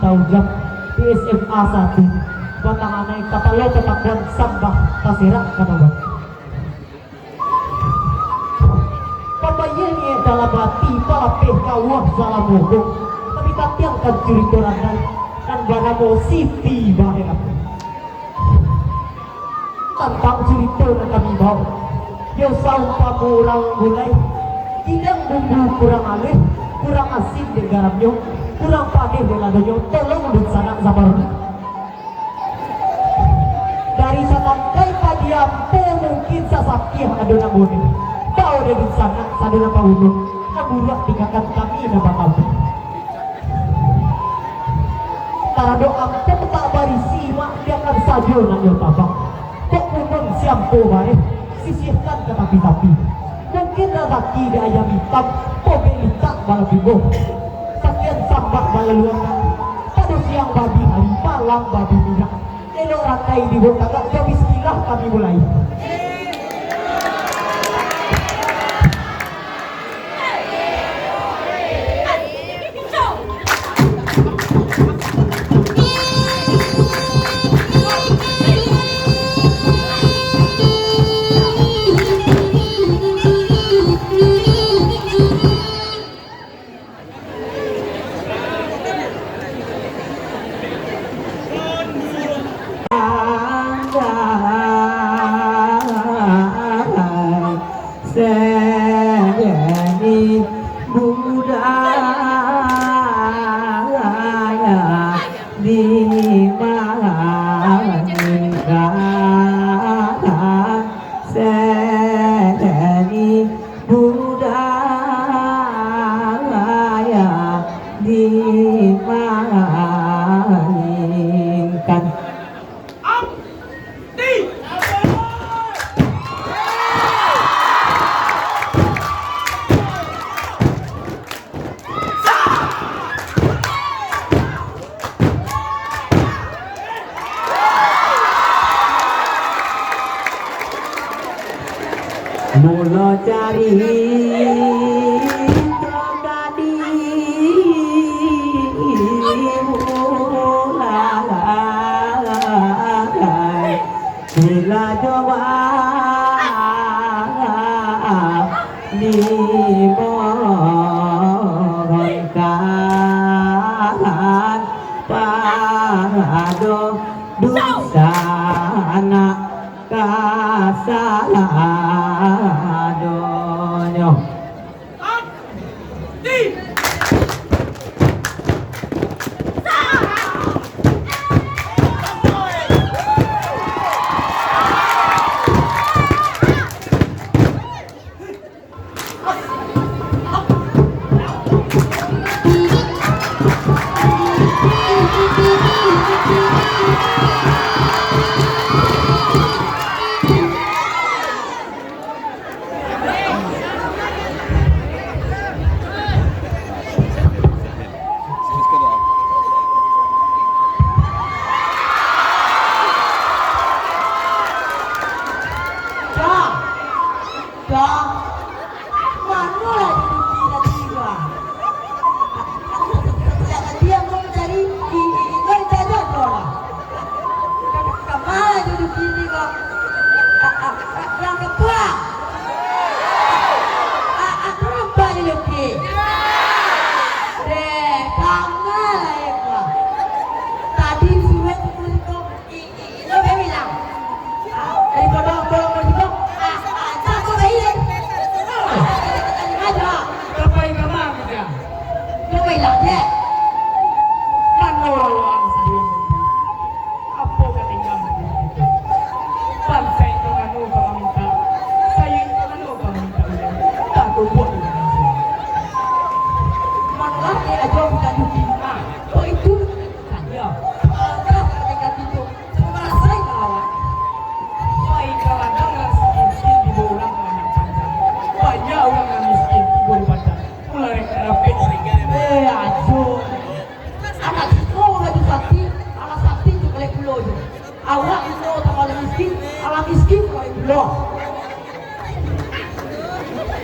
Taujak di SMA 1 Batanganay Kapalo Tatakwan Sambah Tasira Kanabat Papayan niya dalabati palapeh kawah salamogo tapi tatiang kan curitoran dan baramo siti bahaya tentang cerita na kami bawa yo saung pamurang gulay tidak bumbu kurang alih kurang asin di garamnya kurang pakai beladanya tolong udah sana sabar dari satangkai padiampo mungkin sasakih ada nangone tahu dia di sana sadana pauno naburak dikakan kami na bakal tarado ampo tak barisi mak dia akan sajo nang yo tabak kok pun siampo bare sisihkan ke tapi mungkin rezeki di ayam hitam pobelita balabibo sekian sambak balaluan pada siang babi hari malam babi minyak elok rakai di bawah kagak jadi sekilah kami mulai mula cari tokadi mulai bila jawab di mohonkan pado dosa anak kasaladonyo.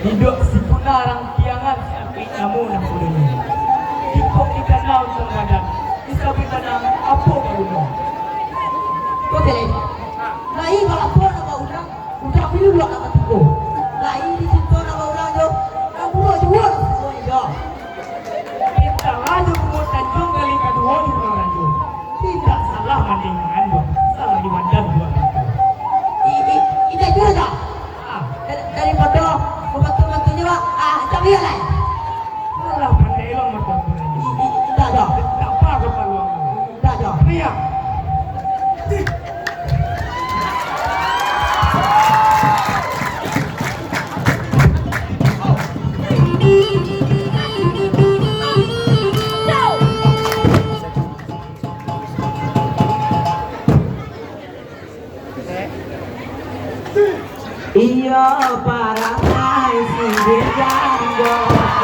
Hidup si punarang tiangan si api namu nang kudunya. Ipok kita naon tong badan. Bisa kita nang apo karuno. Kau tele. Lai kalau apa nama orang, udah pilih dua kata tiga. Lai di situ nama orang jo, kamu dua semuanya jo. Kita laju kumut tanjung kali kedua juga laju. Tidak salah mandingan dua, salah di wadah dua. Ini juga dah. Daripada membantu-bantunya pak, tak biar lah. Salah pandai lo membantu. Tak dah. Tak apa keperluan. Tak dah. Biar. Iyo para hai singgir janggo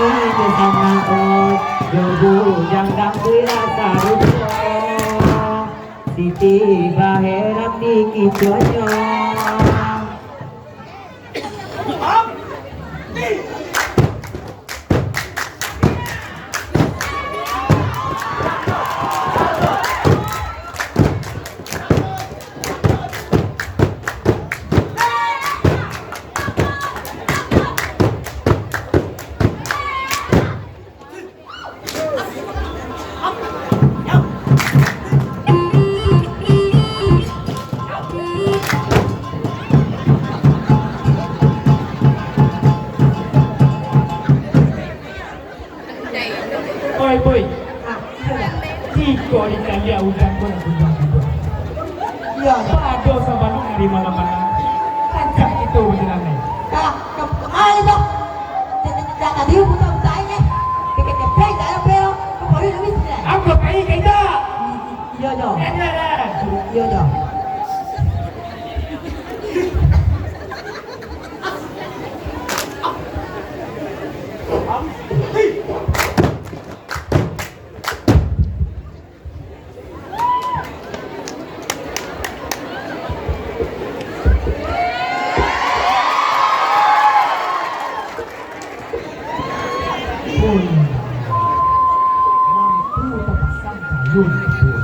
ini sama oi jogu jang dang bila sarujo siti baherak di kiconyo. Ampun, mampu terpasang kayun kebun.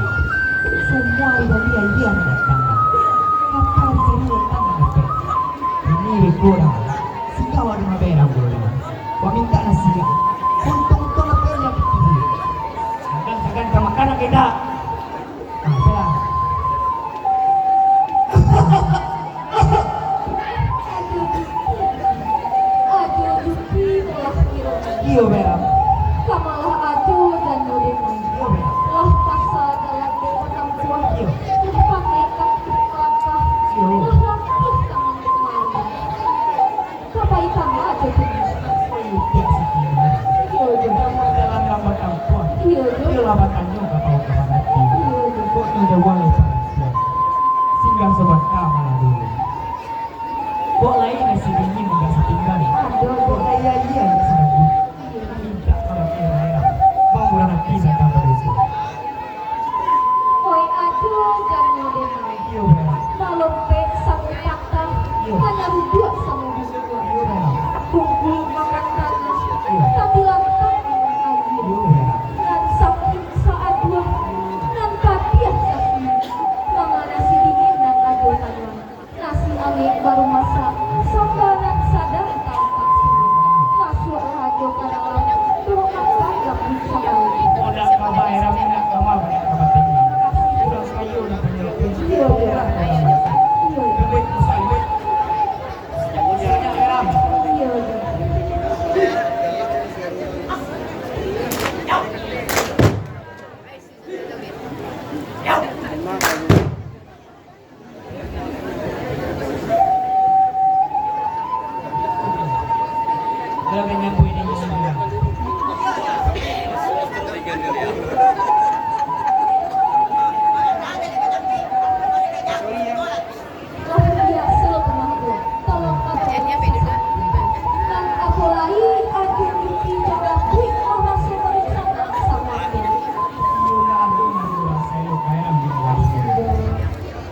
Semua ibadah yang datang. Kapal sini tangan efek. Ini berkurang. Sehingga warna merah boleh. Wah minta nasi. Untung apa yang dipilih. Jangan ke makanan kita. Nah, saya. Iyo merah. Kamalah aju dan nudimai. Iyo merah. Lah paksa dalam orang tua. Iyo. Pakai kaki kelapa. Iyo. Lah lapis tangan kemari. Kapai kamu aju tuh. Tidak segini. Iyo juga. Dalam lambat ampun. Iyo Iyo juga. lambatannya gak tahu kapan nanti. Iyo juga. Kok tidak boleh perhatian. Singgah sobat kamar dulu. Kok lain nasi dingin enggak setinggal. Aduh, Kok lain iya enggak sedang. Minta kalau kira-kira. Bang bulan nanti saya kamar itu. Oi aju dan nudimai. Iyo merah. Malompe sang fakta. Iyo. Hanya dua sama Iyo dua. merah. Kumpul makan tanah. Iyo. Tapi lantang dengan air. Iyo merah. Nan sakit saat dua nan kapiah sakit mama nasi dingin nan ado tanyang nasi awet baru masak sambaran sadar tak kasih masuk rajo kadang turun makan gak bisa Udah kabar era minyak kamar banyak kabar tinggi. Kurang kayu dan penyelesaian. Iya, iya. iya Kebet musawit. Usianya merah. iya Dalam menyambut ini sembilan. lah dia sel kemahku tolong aku dan aku lagi aku mimpi jaga kuih orang semeriksa sama aku Yuna aduh nggak saya kayak ambil waktu.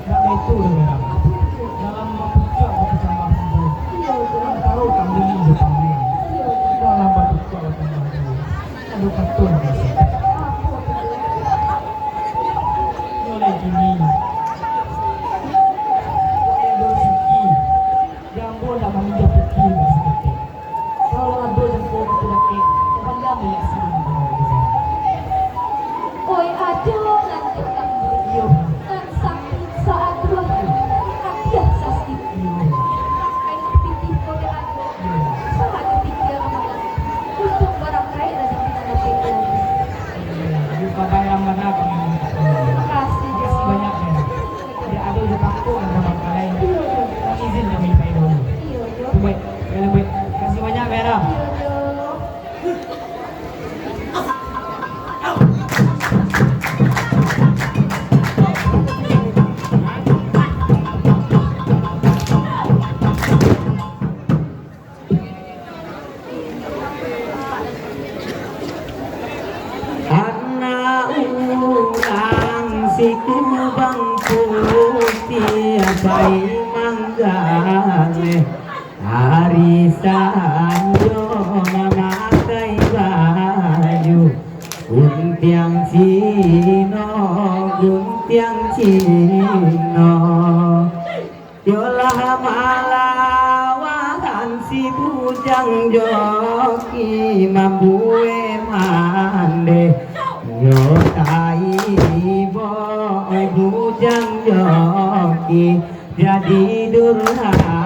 Nggak itu merah. Dalam membuka bersama pembunuh. iya udah Tahu kamu ini Jepang. iya udah Dalam membuka bersama pembunuh. Aduh betul sih. aku udah Mulai gini. Edo Siki. Jambu nak meminjam putih nggak sedikit. Kalau ada yang kau sedikit, kembali ya sih. Oi aja nanti kamu Iyo. nan sakit saat dua kapiah sasti Iyo. kain pitih kode aja Iyo. saat pikir ramadan untuk barang kaya dan kita dapat lagi Lupa bayar mana kami. makasih Makasih Jo banyak ya. Tidak ada udah takut ada bakal lain. iya Jo Kami izin kami pay dulu. iya Jo Baik, baik. Kasih banyak Vera. iya Jo Anak ulang si kubang putih bayi manggale arisan yo memakai baju guntiang Cino yolah malawan si bujang joki mambue mande yo tai boy bujang joki jadi durhaka.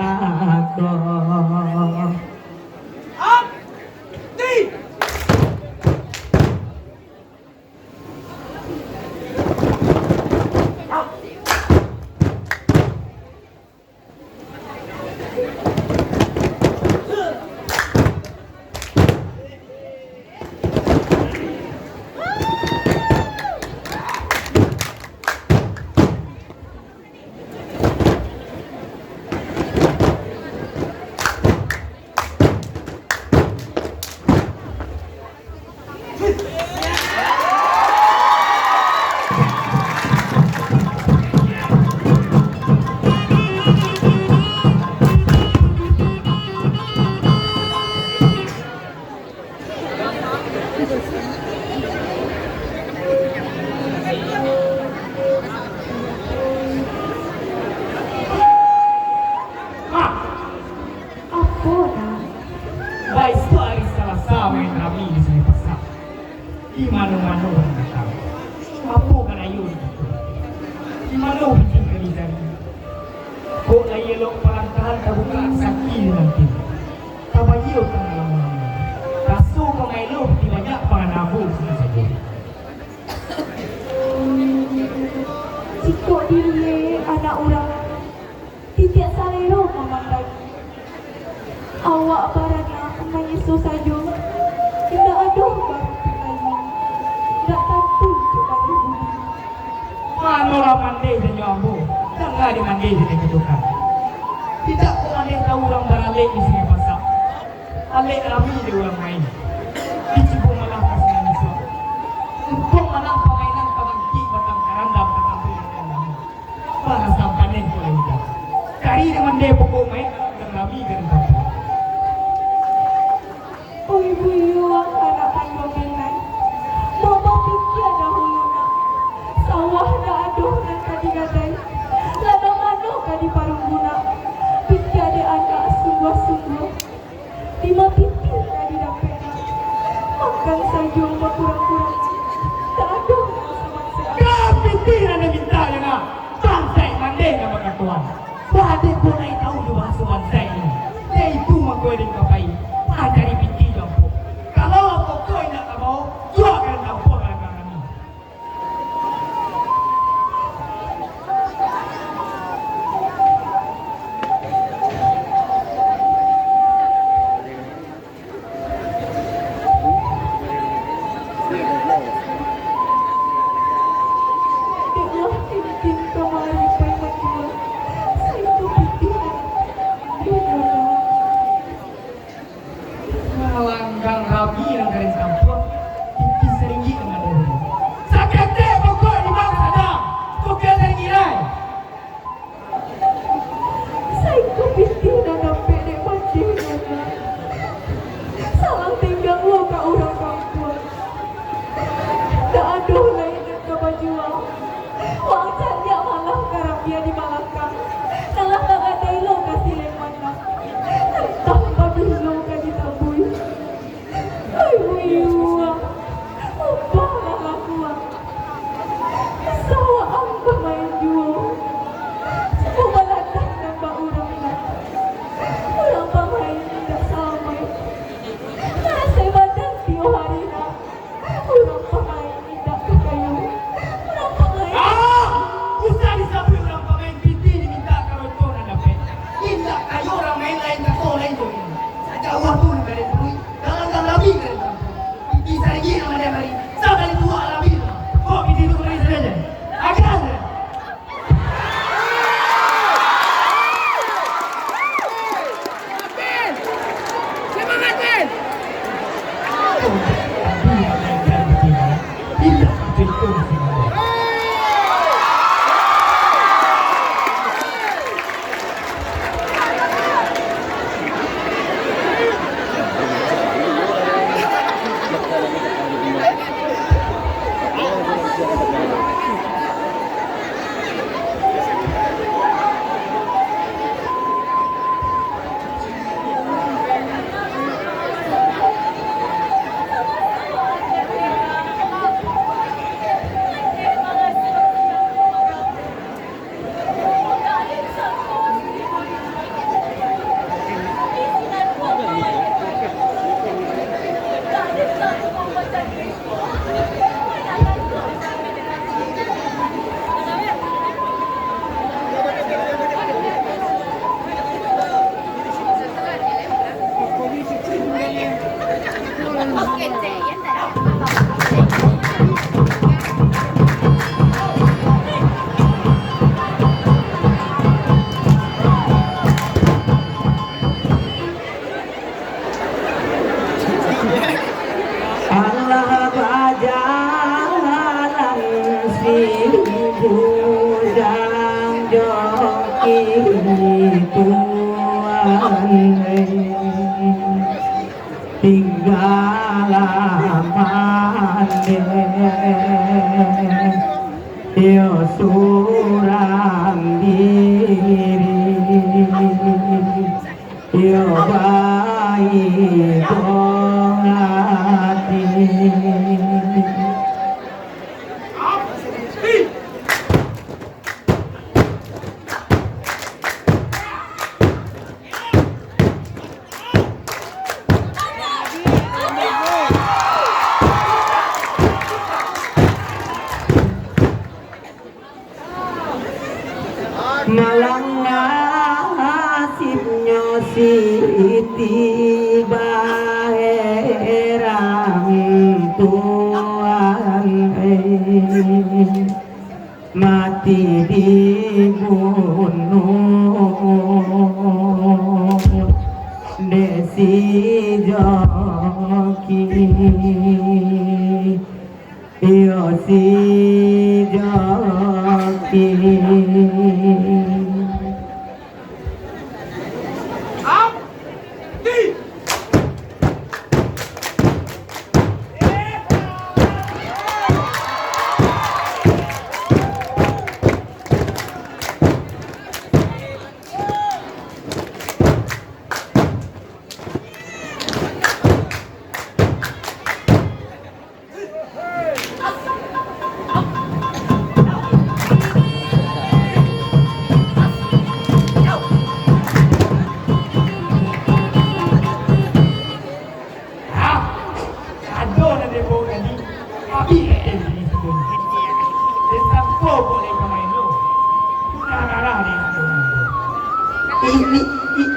baik suari salah sama yang rami di sini pasang. Di mana-mana orang datang. Apa kan ayo gitu? Di mana bikin kerja ini? Kok lagi elok pelantahan tak buka sakit nanti. Tak bayi orang lama-lama. Rasu kau elok di banyak penganabu sini saja. Jika diri anak orang tidak salero memandang awak barangnya menyesu saja tidak ada barang lagi tidak tentu juga ibu Mana lah mandai dan jambu. Jangan dimandai dengan ketukan. Tidak kau mandai tahu orang beralih di sini pasang. Alih rami di orang main. Dicipu malah kasih manusia. Untuk malah permainan kabangki batang karandam tetapi yang lama. Para sampanen boleh hidup. Kari dengan dia pokok main dan rami dan kampung. oh ibu yuang anak pandominan mama pikir dahulu nak sawah dah aduh dan tadi gadai ladang mano kadi parung guna pikir dia anak sungguh-sungguh lima pipi kadi dapat makan saja rumah kurang-kurang tak ada sama saya Kapitiran na minta niya na bantay mandai na magkatuan. Bakit ko na itaw yung mga sumansay niya? Na ito magpwedeng kapay. Pagkari pintilan po. Kalau ako ko'y nakabaw, yuwakan na po ang kami. Deklah tintin kamari pai matua saya tu pikiran dunia Malanggang rabi ng galing kampung, hindi saringi ang naluhin. Sakit din mo ko, ibang sana! Tukyan ng inay! saya tu pikiran dapat dek mati nana salang tinggal lo ka orang kampung tak ada lain nak ke baju wang caknya malah karabia di Malaka salah tak ada lo kasih lemana entah babi lo kasih tabui ay wiwa ubah lah aku sawa ang pemain jual Pumalatang ng baurang na walang pamain na samay nasa badang tiyo hari na walang pamain na kayo walang pamain Ah! Gusto ni sabi orang pemain pinti diminta kalau itu na dapat. Hindi kayo orang main lain na ko lain ko. Sa jawa tu na galing tuloy. Dalang kang labi galing kampung. Hindi saringi naman niya bari. Sa galing tuwa labi na. Kok hindi ko rin sa dyan. Agad! Allah bajalan si bujang joki tuan tinggal amane yo surang diri yo baik jaki ya si jaki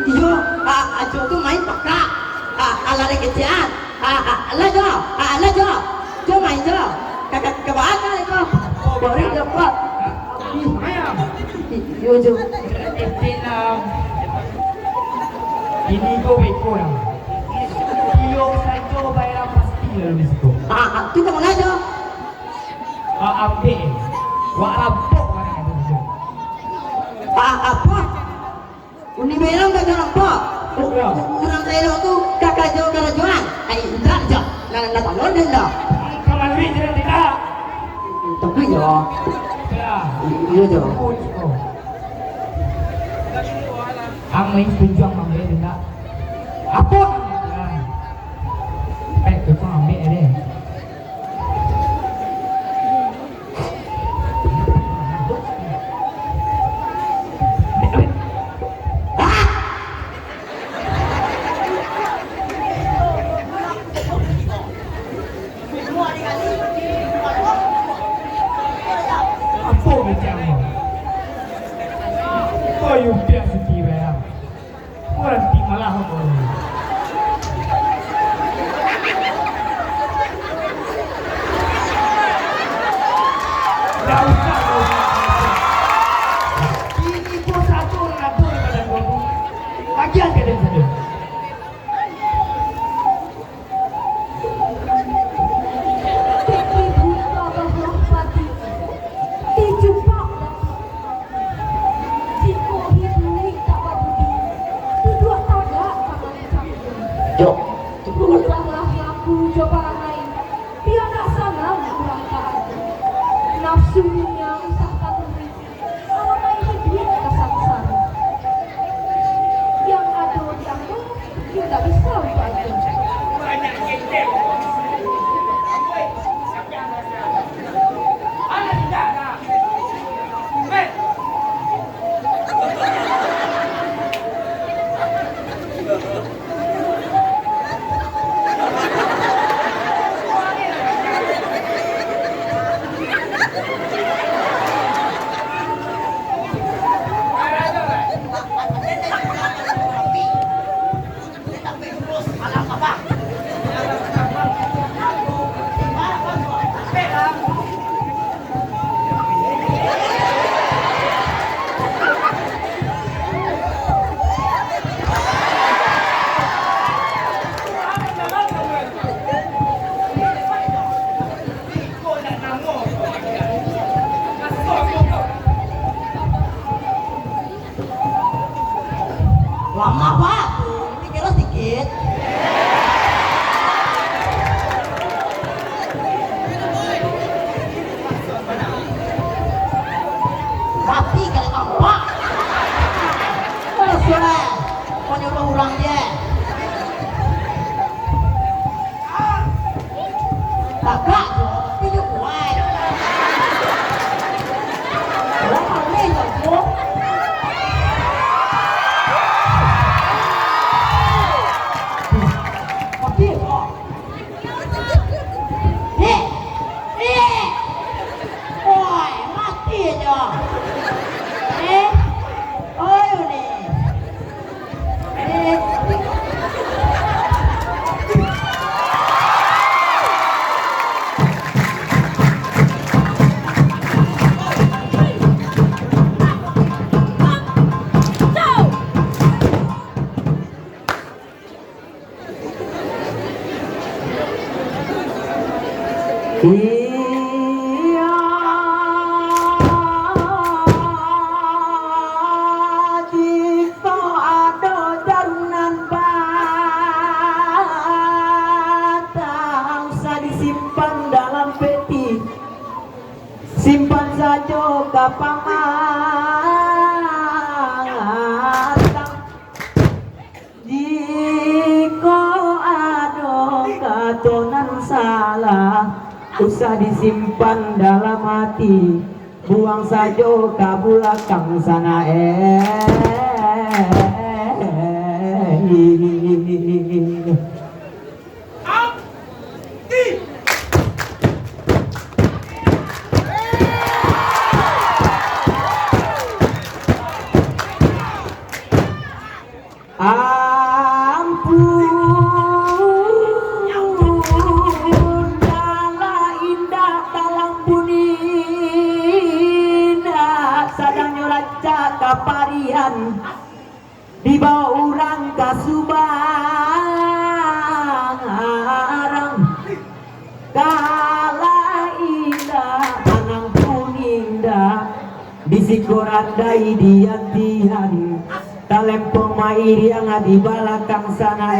Iyo, ajo tu main peka, lari kecian, lah jo main jo, kakak kebakar itu, baru dapat, iyo jo, ini go beko lah. Iyo saja bayar pasti dalam situ. tu kamu lah jo, Update, wak rabok orang itu. apa? Uni merah tak jalan apa? Kurang saya tu kakak jo kerajuan, tak jo, nak datang London dah, Kamu duit jadi tidak. tapi jo, Ya. iyo jo. Ang may tujuan mambe tidak. Apa? Pek tu kau ambil deh. Apa bicara? Kau yang biasa tiba ya. Orang ti malah kau. Dah usah kau. Ini pun satu orang apa pada kau. Bagian ke dia saja. Jo, Berubahlah laku coba orang lain. Tiada sana kurang keadaan. Nafsunya usah katuri. Awak ini duit kasar-kasar. Yang ada di aku, you tak bisa untuk aku. Banyak kita. Ada tidak nak? Hei. lama pak, ini kira sedikit. Iya jika ada jarunan batang usah disimpan dalam peti, simpan saja ke pamatang. Jika ada katonan salah usah disimpan dalam hati, buang saja ke belakang sana ampun dalah indah dalam punina sadang nyoraca kaparian dibawa orang ke Subarang kala indah anang pun indah bisikorandai diantihan talempong mairi ang di balakang sana